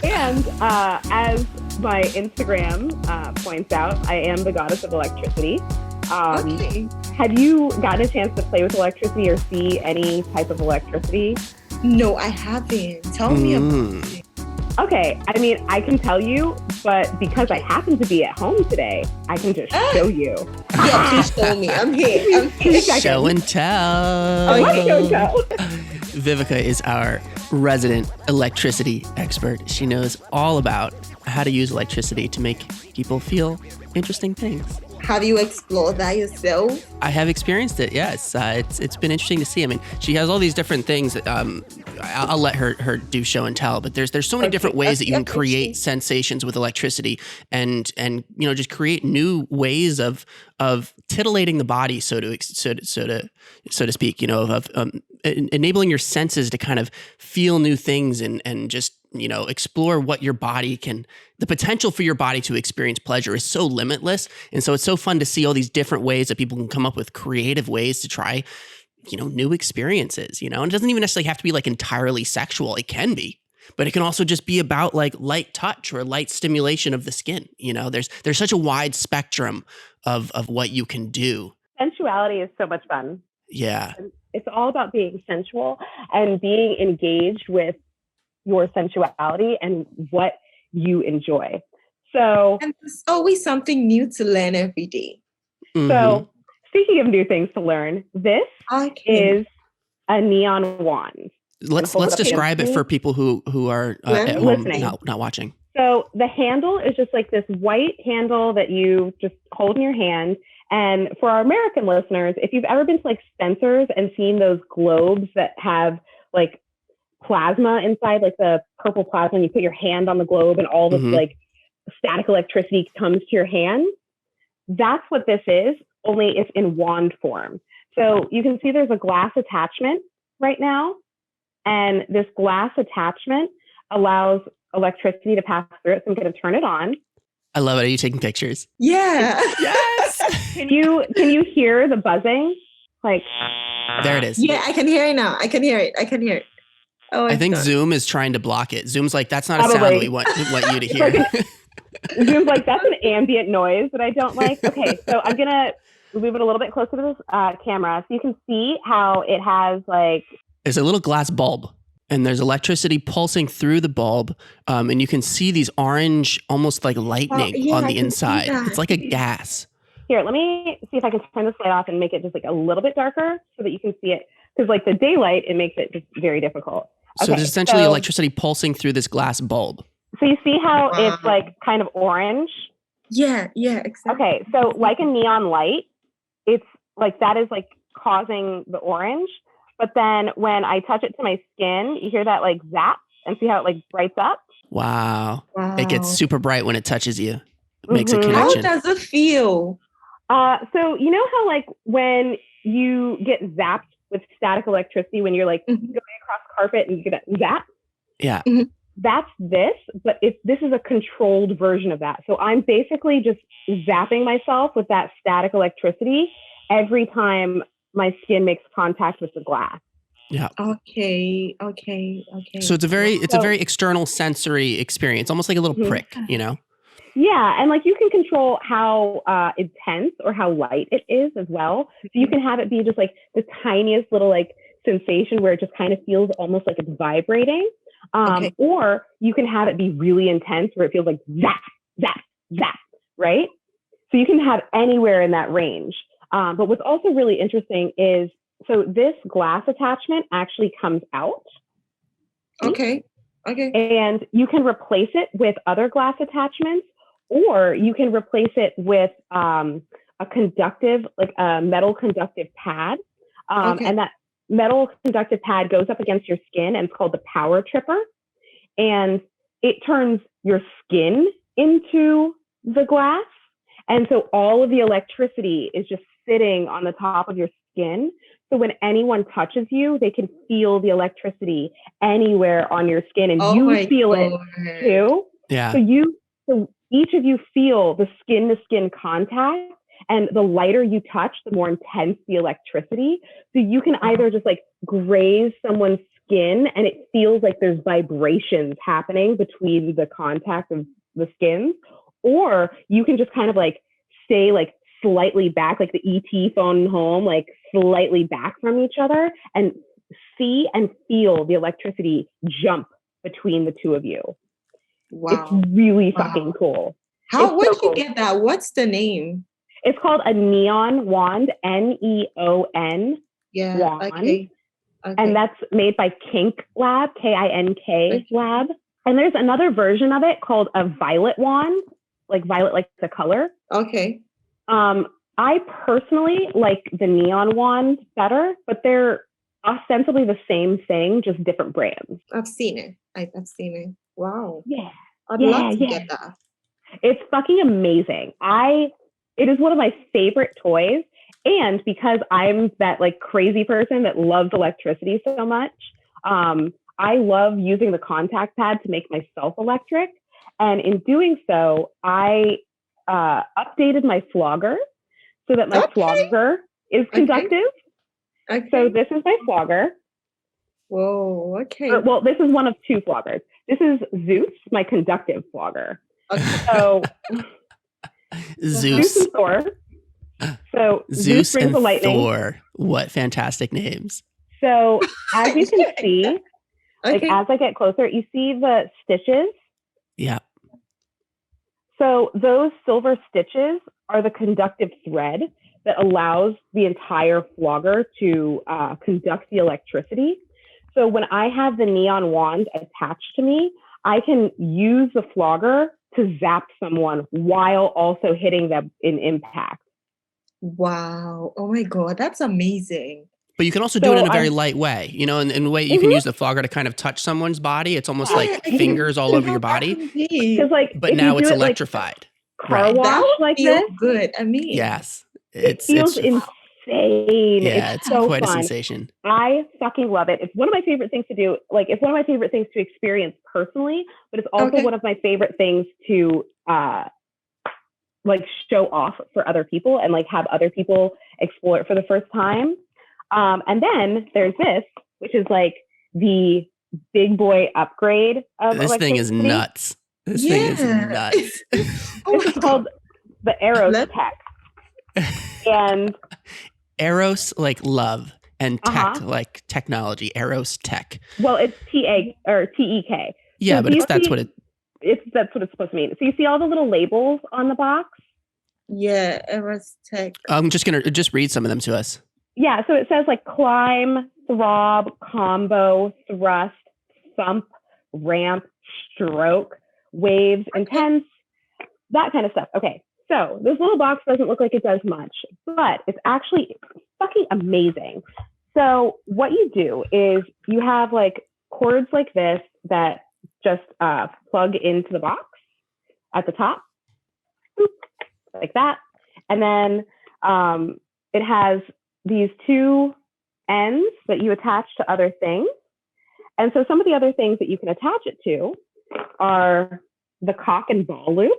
And as my Instagram points out, I am the goddess of electricity. Okay. Have you gotten a chance to play with electricity or see any type of electricity? No, I haven't. Tell me about it. Okay, I mean, I can tell you, but because I happen to be at home today, I can just show you. Yeah, please show me. I'm here. Show and tell. Oh, let me go tell. Vivica is our resident electricity expert. She knows all about how to use electricity to make people feel interesting things. Have you explored that yourself? I have experienced it. Yes, it's been interesting to see. I mean, she has all these different things. I'll let her do show and tell. But there's so many different ways that you can create sensations with electricity, and just create new ways of titillating the body, so to speak. Of enabling your senses to kind of feel new things and just explore what your body can. The potential for your body to experience pleasure is so limitless. And so it's so fun to see all these different ways that people can come up with creative ways to try, new experiences, and it doesn't even necessarily have to be like entirely sexual. It can be, but it can also just be about like light touch or light stimulation of the skin. There's such a wide spectrum of what you can do. Sensuality is so much fun. Yeah. It's all about being sensual and being engaged with your sensuality and what you enjoy. So, and there's always something new to learn every day. Mm-hmm. So speaking of new things to learn, this is a neon wand. Let's describe it for people who are at home listening, not watching. So the handle is just like this white handle that you just hold in your hand. And for our American listeners, if you've ever been to like Spencer's and seen those globes that have like plasma inside, like the purple plasma, and you put your hand on the globe and all this like static electricity comes to your hand. That's what this is, only it's in wand form. So you can see there's a glass attachment right now, and this glass attachment allows electricity to pass through it. So I'm going to turn it on. I love it. Are you taking pictures? Yeah. Yes. Can you hear the buzzing? Like, there it is. Yeah, I can hear it now. I can hear it. Oh, I think Zoom is trying to block it. Zoom's like, that's not a sound we want you to hear. Zoom's like, that's an ambient noise that I don't like. Okay, so I'm going to move it a little bit closer to this camera so you can see how it has like... It's a little glass bulb, and there's electricity pulsing through the bulb, and you can see these orange, almost like lightning on the inside. It's like a gas. Here, let me see if I can turn this light off and make it just like a little bit darker so that you can see it. Because like the daylight, it makes it just very difficult. So there's essentially electricity pulsing through this glass bulb. So you see how it's like kind of orange? Yeah, exactly. Okay, so like a neon light, it's like that is like causing the orange. But then when I touch it to my skin, you hear that like zap and see how it like brights up? Wow. It gets super bright when it touches you. It makes a connection. How does it feel? So you know how like when you get zapped with static electricity when you're like going across carpet and you get a zap? Yeah. Mm-hmm. That's this, but this is a controlled version of that. So I'm basically just zapping myself with that static electricity every time my skin makes contact with the glass. Yeah. Okay. So it's a very external sensory experience, almost like a little prick, Yeah, and like you can control how intense or how light it is as well. So you can have it be just like the tiniest little like sensation where it just kind of feels almost like it's vibrating. Or you can have it be really intense where it feels like zap, zap, zap, right? So you can have anywhere in that range. But what's also really interesting is, so this glass attachment actually comes out. Okay. And you can replace it with other glass attachments, or you can replace it with a conductive, like a metal conductive pad. And that metal conductive pad goes up against your skin, and it's called the power tripper. And it turns your skin into the glass. And so all of the electricity is just sitting on the top of your skin. So when anyone touches you, they can feel the electricity anywhere on your skin, and you feel it too. Yeah. So each of you feel the skin to skin contact, And the lighter you touch, the more intense the electricity. So you can either just like graze someone's skin and it feels like there's vibrations happening between the contact of the skins, or you can just kind of like stay like slightly back, like the ET phone home, like slightly back from each other and see and feel the electricity jump between the two of you. Wow. It's really fucking cool. Where'd you get that? What's the name? It's called a neon wand, Neon wand. Okay. And that's made by Kink Lab, Kink Lab. And there's another version of it called a violet wand, like violet, like the color. Okay. I personally like the neon wand better, but they're ostensibly the same thing, just different brands. I've seen it. I've seen it. Wow. Yeah. I'd love to get that. It's fucking amazing. It is one of my favorite toys. And because I'm that like crazy person that loves electricity so much, I love using the contact pad to make myself electric. And in doing so, I updated my flogger so that my flogger is conductive. Okay. So this is my flogger. Whoa, okay. Well, this is one of two floggers. This is Zeus, my conductive flogger. Okay. So Zeus and Thor. So Zeus brings and the lightning. Thor. What fantastic names. So as you can see, like Okay. as I get closer, you see the stitches. Yeah. So those silver stitches are the conductive thread that allows the entire flogger to conduct the electricity. So when I have the neon wand attached to me, I can use the flogger to zap someone while also hitting them in impact. Wow. Oh my God. That's amazing. But you can also do it in a very light way, you know, in a way you can use the flogger to kind of touch someone's body. It's almost like fingers all over your body. Because like, but now it's electrified. Like car wash like this. Good. I mean, yes, it feels insane. Yeah, it's so quite fun. a sensation. I fucking love it. It's one of my favorite things to do. Like, it's one of my favorite things to experience personally, but it's also one of my favorite things to like show off for other people and like have other people explore it for the first time. And then there's this, which is like the big boy upgrade of this thing is nuts. This thing is nuts. This is called the Erostek. And Eros, like love, and tech, like technology. Erostek. Well, it's TEK. Yeah, so but that's what it's supposed to mean. So you see all the little labels on the box? Yeah, Erostek. I'm just gonna read some of them to us. Yeah, so it says like climb, throb, combo, thrust, thump, ramp, stroke, waves, intense, that kind of stuff. Okay, so this little box doesn't look like it does much, but it's actually fucking amazing. So what you do is you have like cords like this that just plug into the box at the top, like that. And then it has these two ends that you attach to other things. And so some of the other things that you can attach it to are the cock and ball loops.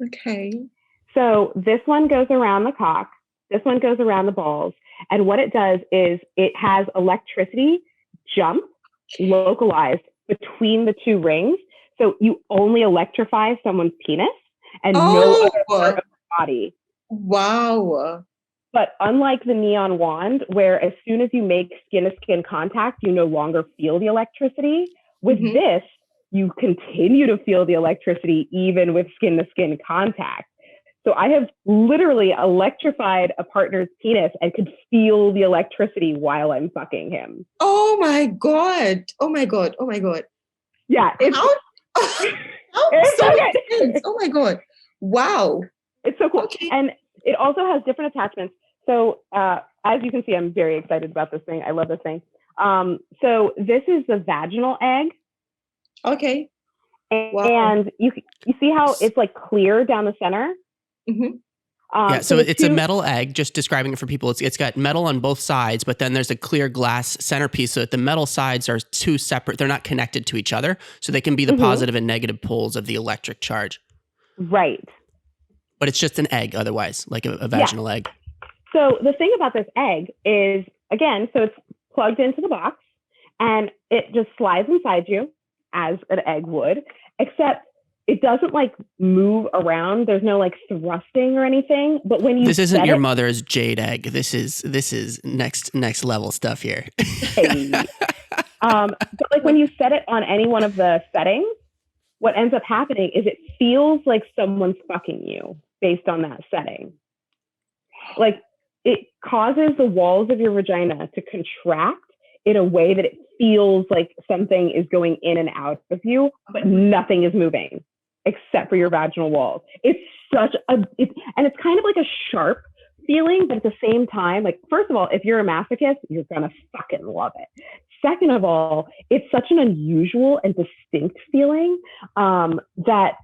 Okay. So this one goes around the cock, this one goes around the balls. And what it does is it has electricity jump localized between the two rings. So you only electrify someone's penis and no other part of the body. Wow. But unlike the neon wand, where as soon as you make skin-to-skin contact, you no longer feel the electricity, with this, you continue to feel the electricity even with skin-to-skin contact. So I have literally electrified a partner's penis and could feel the electricity while I'm fucking him. Oh my God. Oh my God. Oh my God. Yeah. It's so intense. Oh my God. Wow. It's so cool. Okay. And it also has different attachments. So as you can see, I'm very excited about this thing. I love this thing. So this is the vaginal egg. Okay. And you see how it's like clear down the center? Yeah, so it's a metal egg, just describing it for people. It's got metal on both sides, but then there's a clear glass centerpiece. So the metal sides are two separate. They're not connected to each other. So they can be the positive and negative poles of the electric charge. Right. But it's just an egg otherwise, like a vaginal egg. So the thing about this egg is, again, so it's plugged into the box and it just slides inside you as an egg would, except it doesn't like move around. There's no like thrusting or anything. But when you This isn't your mother's jade egg. This is next level stuff here. Hey. But like when you set it on any one of the settings, what ends up happening is it feels like someone's fucking you based on that setting. Like it causes the walls of your vagina to contract in a way that it feels like something is going in and out of you, but nothing is moving except for your vaginal walls. It's and it's kind of like a sharp feeling, but at the same time, like, first of all, if you're a masochist, you're gonna fucking love it. Second of all, it's such an unusual and distinct feeling that,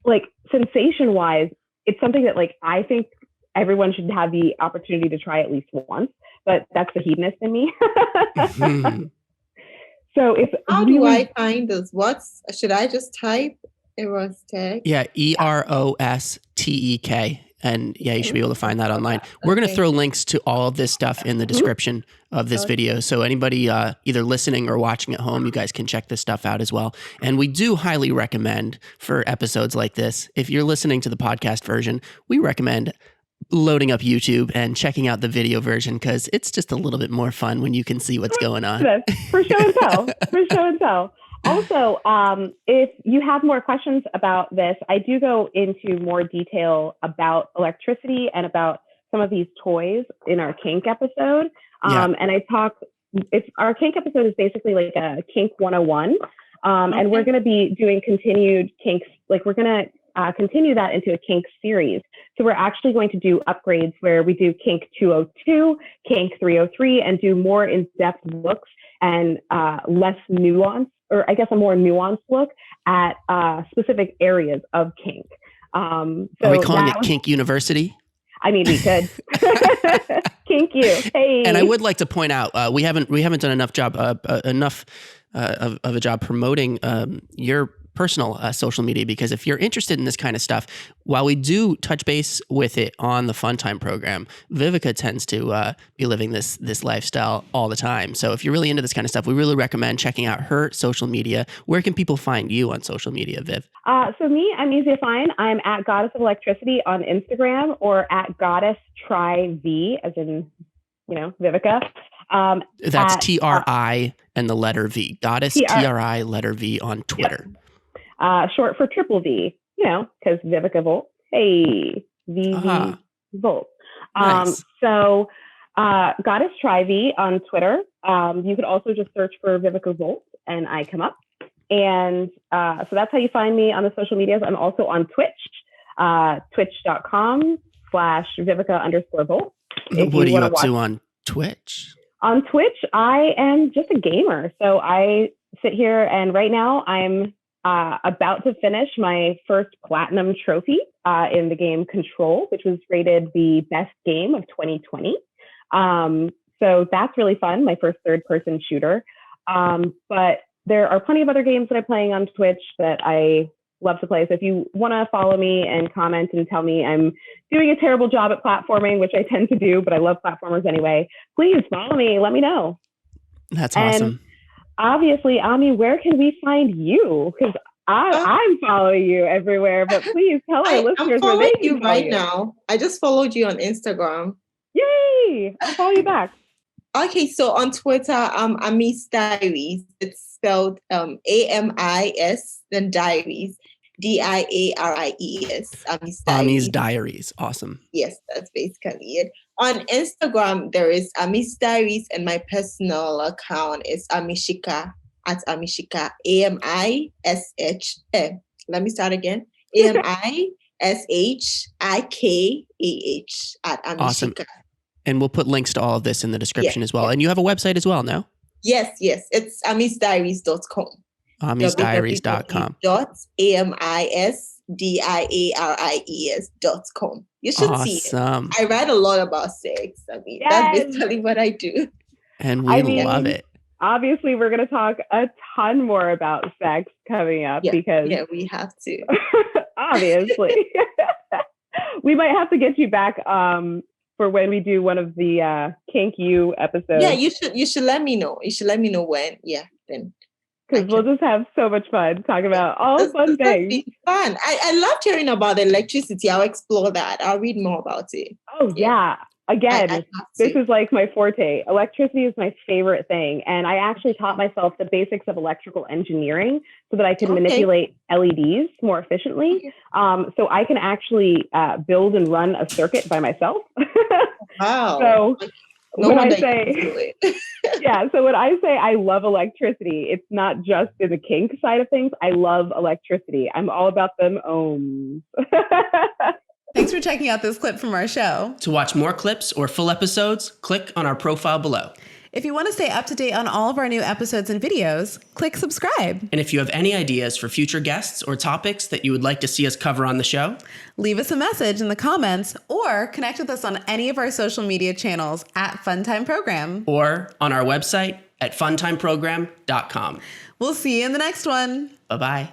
like, sensation-wise, it's something that, like, I think everyone should have the opportunity to try at least once, but that's the hedonist in me. So it's how do I find this? Should I just type Erostek? Yeah, Erostek. And yeah, you should be able to find that online. We're going to throw links to all of this stuff in the description of this video. So anybody either listening or watching at home, you guys can check this stuff out as well. And we do highly recommend for episodes like this, if you're listening to the podcast version, we recommend loading up YouTube and checking out the video version because it's just a little bit more fun when you can see what's going on. For show and tell. For show and tell. Also, if you have more questions about this, I do go into more detail about electricity and about some of these toys in our kink episode. And our kink episode is basically like a kink 101. And we're going to be doing continued kinks. Like we're going to continue that into a kink series. So we're actually going to do upgrades where we do kink 202, kink 303, and do more in-depth looks and less nuance, or I guess a more nuanced look at specific areas of kink. So are we calling it Kink University? I mean, we could. Kink you. Hey. And I would like to point out, we haven't done enough of a job promoting your personal social media, because if you're interested in this kind of stuff, while we do touch base with it on the Fun Time program, Vivica tends to be living this lifestyle all the time. So if you're really into this kind of stuff, we really recommend checking out her social media. Where can people find you on social media, Viv? So me, I'm easy to find. I'm at Goddess of Electricity on Instagram, or at Goddess Try V, as in, Vivica. That's TRI and the letter V. Goddess TRI letter V on Twitter. Yep. Short for triple V, because Vivica Volt. Hey, VV Volt. Nice. So Goddess Try V on Twitter. You could also just search for Vivica Volt and I come up. And so that's how you find me on the social medias. I'm also on Twitch, twitch.com/Vivica_Volt. What are you up to on Twitch? On Twitch, I am just a gamer. So I sit here and right now I'm about to finish my first platinum trophy in the game Control, which was rated the best game of 2020. So that's really fun, my first third-person shooter. But there are plenty of other games that I'm playing on Twitch that I love to play. So if you want to follow me and comment and tell me I'm doing a terrible job at platforming, which I tend to do, but I love platformers anyway, please follow me. Let me know. That's awesome. Obviously, Ami, where can we find you? Because I'm following you everywhere, but please tell our listeners where they can you right now. I just followed you on Instagram. Yay! I'll follow you back. Okay, so on Twitter, Ami's Diaries. It's spelled AMIS, then Diaries, DIARIES. Ami's Diaries. Awesome. Yes, that's basically it. On Instagram, there is Ami's Diaries, and my personal account is Ami Shikah, at Ami Shikah, AMISH. Let me start again. AMISHIKAH at Ami awesome. Shikah. And we'll put links to all of this in the description as well. Yeah. And you have a website as well, no? Yes. It's amisdiaries.com. amisdiaries.com. amisdiaries.com. You should see it. I write a lot about sex. I mean, that's basically what I do. And we love it. Obviously, we're going to talk a ton more about sex coming up because... Yeah, we have to. Obviously. we might have to get you back for when we do one of the Kink You episodes. Yeah, you should let me know. You should let me know when. Yeah, then. Because we'll just have so much fun talking about all fun things. Be fun. I loved hearing about electricity. I'll explore that. I'll read more about it. Oh, yeah. Again, this is like my forte. Electricity is my favorite thing. And I actually taught myself the basics of electrical engineering so that I could manipulate LEDs more efficiently. So I can actually build and run a circuit by myself. Wow. So when I say, so when I say I love electricity, it's not just in the kink side of things. I love electricity. I'm all about them ohms. Thanks for checking out this clip from our show. To watch more clips or full episodes, click on our profile below. If you want to stay up to date on all of our new episodes and videos, click subscribe. And if you have any ideas for future guests or topics that you would like to see us cover on the show, leave us a message in the comments or connect with us on any of our social media channels at Funtime Program. Or on our website at funtimeprogram.com. We'll see you in the next one. Bye-bye.